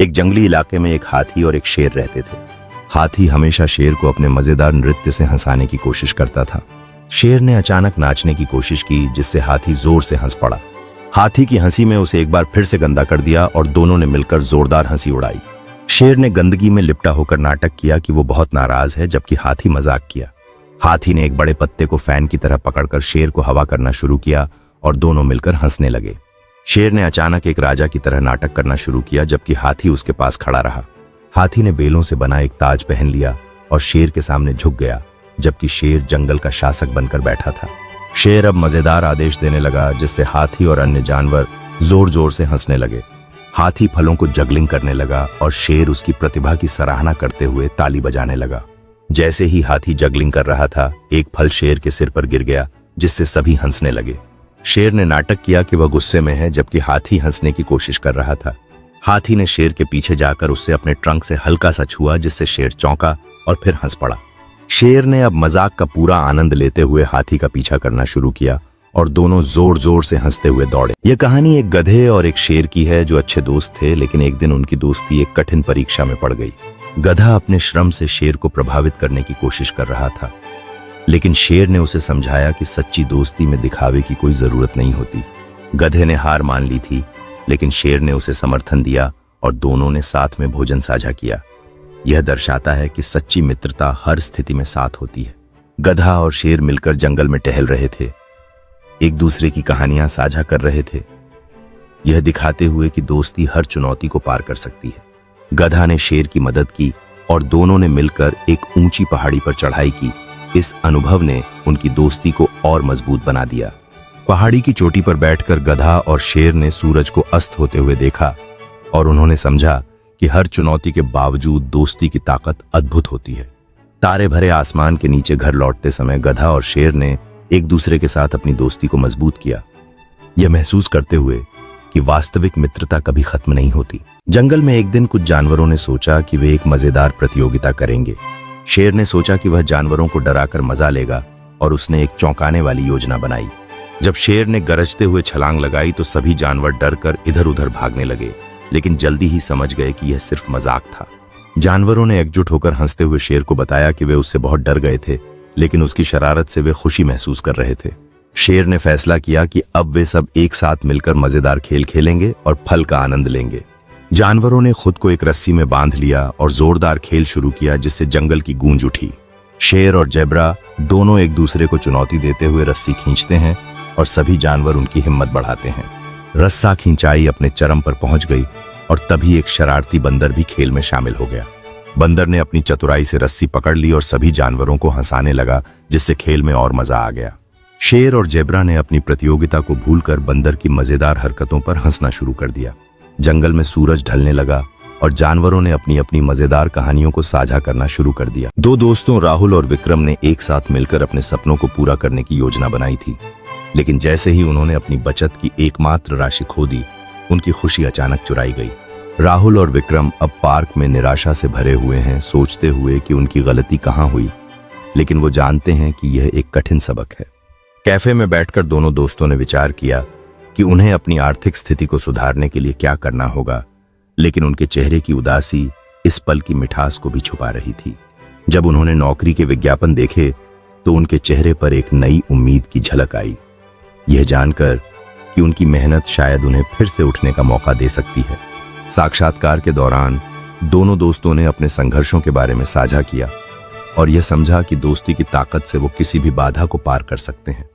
एक जंगली इलाके में एक हाथी और एक शेर रहते थे। हाथी हमेशा शेर को अपने मजेदार नृत्य से हंसाने की कोशिश करता था। शेर ने अचानक नाचने की कोशिश की, जिससे हाथी जोर से हंस पड़ा। हाथी की हंसी में उसे एक बार फिर से गंदा कर दिया और दोनों ने मिलकर जोरदार हंसी उड़ाई। शेर ने गंदगी में लिपटा होकर नाटक किया कि वो बहुत नाराज है, जबकि हाथी मजाक किया। हाथी ने एक बड़े पत्ते को फैन की तरह पकड़कर शेर को हवा करना शुरू किया और दोनों मिलकर हंसने लगे। शेर ने अचानक एक राजा की तरह नाटक करना शुरू किया, जबकि हाथी उसके पास खड़ा रहा। हाथी ने बेलों से बना एक ताज पहन लिया और शेर के सामने झुक गया, जबकि शेर जंगल का शासक बनकर बैठा था। शेर अब मजेदार आदेश देने लगा, जिससे हाथी और अन्य जानवर जोर जोर से हंसने लगे। हाथी फलों को जगलिंग करने लगा और शेर उसकी प्रतिभा की सराहना करते हुए ताली बजाने लगा। जैसे ही हाथी जगलिंग कर रहा था, एक फल शेर के सिर पर गिर गया, जिससे सभी हंसने लगे। शेर ने नाटक किया कि वह गुस्से में है, जबकि हाथी हंसने की कोशिश कर रहा था। हाथी ने शेर के पीछे जाकर उससे अपने ट्रंक से हल्का सा छुआ, जिससे शेर चौंका और फिर हंस पड़ा। शेर ने अब मजाक का पूरा आनंद लेते हुए हाथी का पीछा करना शुरू किया और दोनों जोर जोर से हंसते हुए दौड़े। यह कहानी एक गधे और एक शेर की है, जो अच्छे दोस्त थे, लेकिन एक दिन उनकी दोस्ती एक कठिन परीक्षा में पड़ गई। गधा अपने श्रम से शेर को प्रभावित करने की कोशिश कर रहा था, लेकिन शेर ने उसे समझाया कि सच्ची दोस्ती में दिखावे की कोई जरूरत नहीं होती। गधे ने हार मान ली थी, लेकिन शेर ने उसे समर्थन दिया और दोनों ने साथ में भोजन साझा किया। यह दर्शाता है कि सच्ची मित्रता हर स्थिति में साथ होती है। गधा और शेर मिलकर जंगल में टहल रहे थे, एक दूसरे की कहानियां साझा कर रहे थे, यह दिखाते हुए कि दोस्ती हर चुनौती को पार कर सकती है। गधा ने शेर की मदद की और दोनों ने मिलकर एक ऊंची पहाड़ी पर चढ़ाई की। इस अनुभव ने उनकी दोस्ती को और मजबूत बना दिया। पहाड़ी की चोटी पर बैठकर गधा और शेर ने सूरज को अस्त होते हुए देखा और उन्होंने समझा कि हर चुनौती के बावजूद दोस्ती की ताकत अद्भुत होती है। तारे भरे आसमान के नीचे घर लौटते समय गधा और शेर ने एक दूसरे के साथ अपनी दोस्ती को मजबूत किया, यह महसूस करते हुए कि वास्तविक मित्रता कभी खत्म नहीं होती। जंगल में एक दिन कुछ जानवरों ने सोचा कि वे एक मजेदार प्रतियोगिता करेंगे। शेर ने सोचा कि वह जानवरों को डराकर मजा लेगा और उसने एक चौंकाने वाली योजना बनाई। जब शेर ने गरजते हुए छलांग लगाई तो सभी जानवर डरकर इधर उधर भागने लगे, लेकिन जल्दी ही समझ गए कि यह सिर्फ मजाक था। जानवरों ने एकजुट होकर हंसते हुए शेर को बताया कि वे उससे बहुत डर गए थे, लेकिन उसकी शरारत से वे खुशी महसूस कर रहे थे। शेर ने फैसला किया कि अब वे सब एक साथ मिलकर मजेदार खेल खेलेंगे और फल का आनंद लेंगे। जानवरों ने खुद को एक रस्सी में बांध लिया और जोरदार खेल शुरू किया, जिससे जंगल की गूंज उठी। शेर और जेब्रा दोनों एक दूसरे को चुनौती देते हुए रस्सी खींचते हैं और सभी जानवर उनकी हिम्मत बढ़ाते हैं। रस्सा खिंचाई अपने चरम पर पहुंच गई और तभी एक शरारती बंदर भी खेल में शामिल हो गया। बंदर ने अपनी चतुराई से रस्सी पकड़ ली और सभी जानवरों को हंसाने लगा, जिससे खेल में और मजा आ गया। शेर और जेब्रा ने अपनी प्रतियोगिता को भूलकर बंदर की मजेदार हरकतों पर हंसना शुरू कर दिया। जंगल में सूरज ढलने लगा और जानवरों ने अपनी अपनी मजेदार कहानियों को साझा करना शुरू कर दिया। दो दोस्तों राहुल और विक्रम ने एक साथ मिलकर अपने सपनों को पूरा करने की योजना बनाई थी, लेकिन जैसे ही उन्होंने अपनी बचत की एकमात्र राशि खो दी, उनकी खुशी अचानक चुराई गई। राहुल और विक्रम अब पार्क में निराशा से भरे हुए हैं, सोचते हुए कि उनकी गलती कहाँ हुई, लेकिन वो जानते हैं कि यह एक कठिन सबक है। कैफे में बैठकर दोनों दोस्तों ने विचार किया कि उन्हें अपनी आर्थिक स्थिति को सुधारने के लिए क्या करना होगा, लेकिन उनके चेहरे की उदासी इस पल की मिठास को भी छुपा रही थी। जब उन्होंने नौकरी के विज्ञापन देखे तो उनके चेहरे पर एक नई उम्मीद की झलक आई, यह जानकर कि उनकी मेहनत शायद उन्हें फिर से उठने का मौका दे सकती है। साक्षात्कार के दौरान दोनों दोस्तों ने अपने संघर्षों के बारे में साझा किया और यह समझा कि दोस्ती की ताकत से वो किसी भी बाधा को पार कर सकते हैं।